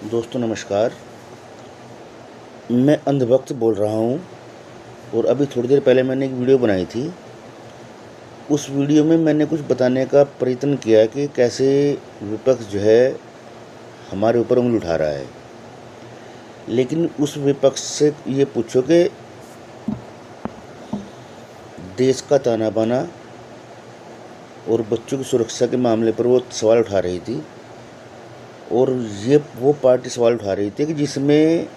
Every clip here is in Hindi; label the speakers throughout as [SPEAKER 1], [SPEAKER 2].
[SPEAKER 1] दोस्तों नमस्कार। मैं अंधभक्त बोल रहा हूँ और अभी थोड़ी देर पहले मैंने एक वीडियो बनाई थी। उस वीडियो में मैंने कुछ बताने का प्रयत्न किया कि कैसे विपक्ष जो है हमारे ऊपर उंगली उठा रहा है। लेकिन उस विपक्ष से ये पूछो कि देश का ताना बाना और बच्चों की सुरक्षा के मामले पर वो सवाल उठा रही थी, और ये वो पार्टी सवाल उठा रही थी कि जिसमें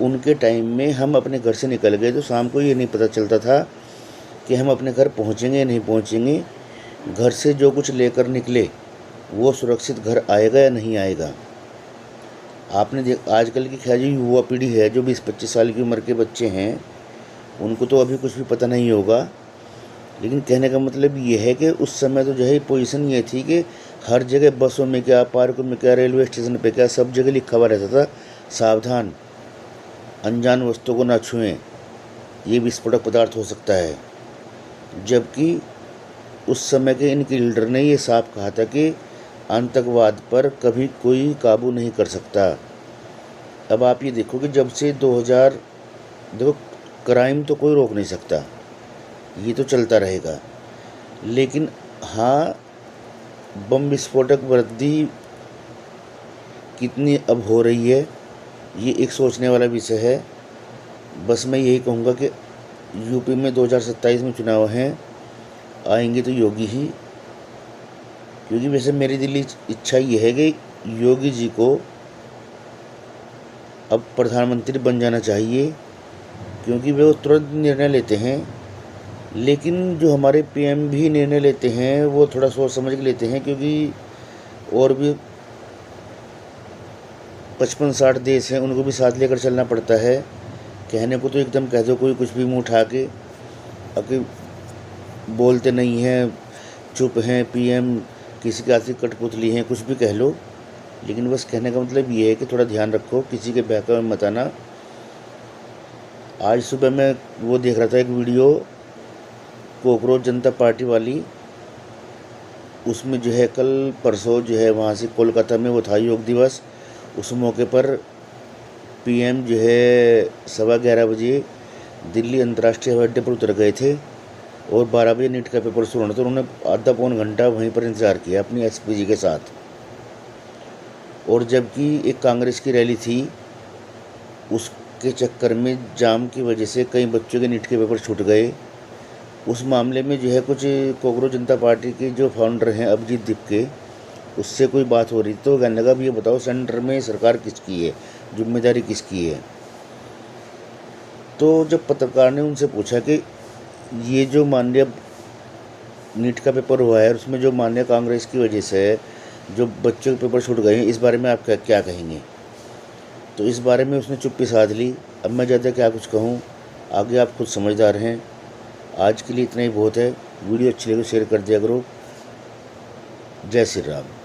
[SPEAKER 1] उनके टाइम में हम अपने घर से निकल गए तो शाम को ये नहीं पता चलता था कि हम अपने घर पहुँचेंगे या नहीं पहुँचेंगे। घर से जो कुछ लेकर निकले वो सुरक्षित घर आएगा या नहीं आएगा। आपने आजकल की खैर जो युवा पीढ़ी है, जो 20-25 साल की उम्र के बच्चे हैं, उनको तो अभी कुछ भी पता नहीं होगा। लेकिन कहने का मतलब ये है कि उस समय तो जो है पोजीशन ये थी कि हर जगह बसों में क्या, पार्कों में क्या, रेलवे स्टेशन पे क्या, सब जगह लिखा हुआ रहता था, सावधान, अनजान वस्तुओं को ना छुएं, ये विस्फोटक पदार्थ हो सकता है। जबकि उस समय के इनके लीडर ने ये साफ कहा था कि आतंकवाद पर कभी कोई काबू नहीं कर सकता। अब आप ये देखो कि जब से 2000 देखो, क्राइम तो कोई रोक नहीं सकता, ये तो चलता रहेगा। लेकिन हाँ, बम विस्फोटक वृद्धि कितनी अब हो रही है, ये एक सोचने वाला विषय है। बस मैं यही कहूँगा कि यूपी में 2027 में चुनाव हैं, आएंगे तो योगी ही। क्योंकि वैसे मेरी दिली इच्छा ये है कि योगी जी को अब प्रधानमंत्री बन जाना चाहिए, क्योंकि वे तुरंत निर्णय लेते हैं। लेकिन जो हमारे पीएम भी निर्णय लेते हैं वो थोड़ा सोच समझ के लेते हैं, क्योंकि और भी 55-60 देश हैं, उनको भी साथ लेकर चलना पड़ता है। कहने को तो एकदम कह दो, कोई कुछ भी मुँह उठा के आके बोलते नहीं हैं, चुप हैं, पीएम किसी की आर्थिक कठपुतली हैं, कुछ भी कह लो। लेकिन बस कहने का मतलब ये है कि थोड़ा ध्यान रखो, किसी के बहकावे में मत आना। आज सुबह मैं वो देख रहा था एक वीडियो, कॉकरोच जनता पार्टी वाली, उसमें जो है कल परसों जो है वहाँ से कोलकाता में वो था योग दिवस। उस मौके पर पीएम जो है 11:15 बजे दिल्ली अंतर्राष्ट्रीय हवाई अड्डे पर उतर गए थे और 12 बजे नीट का पेपर शुरू होना था। उन्होंने आधा पौन घंटा वहीं पर इंतज़ार किया अपनी एसपीजी के साथ। और जबकि एक कांग्रेस की रैली थी, उसके चक्कर में जाम की वजह से कई बच्चों के नीट के पेपर छूट गए। उस मामले में जो है कुछ कॉकरोच जनता पार्टी के जो फाउंडर हैं अभिजीत दीपके, उससे कोई बात हो रही तो कहने लगा भी ये बताओ सेंटर में सरकार किसकी है, जिम्मेदारी किसकी है। तो जब पत्रकार ने उनसे पूछा कि ये जो माननीय नीट का पेपर हुआ है और उसमें जो माननीय कांग्रेस की वजह से जो बच्चों के पेपर छूट गए हैं, इस बारे में आप क्या कहेंगे। तो इस बारे में उसने चुप्पी साध ली। अब मैं ज़्यादा क्या कुछ कहूँ, आगे आप खुद समझदार हैं। आज के लिए इतना ही बहुत है। वीडियो अच्छी लगे तो शेयर कर दिया करो। जय श्री राम।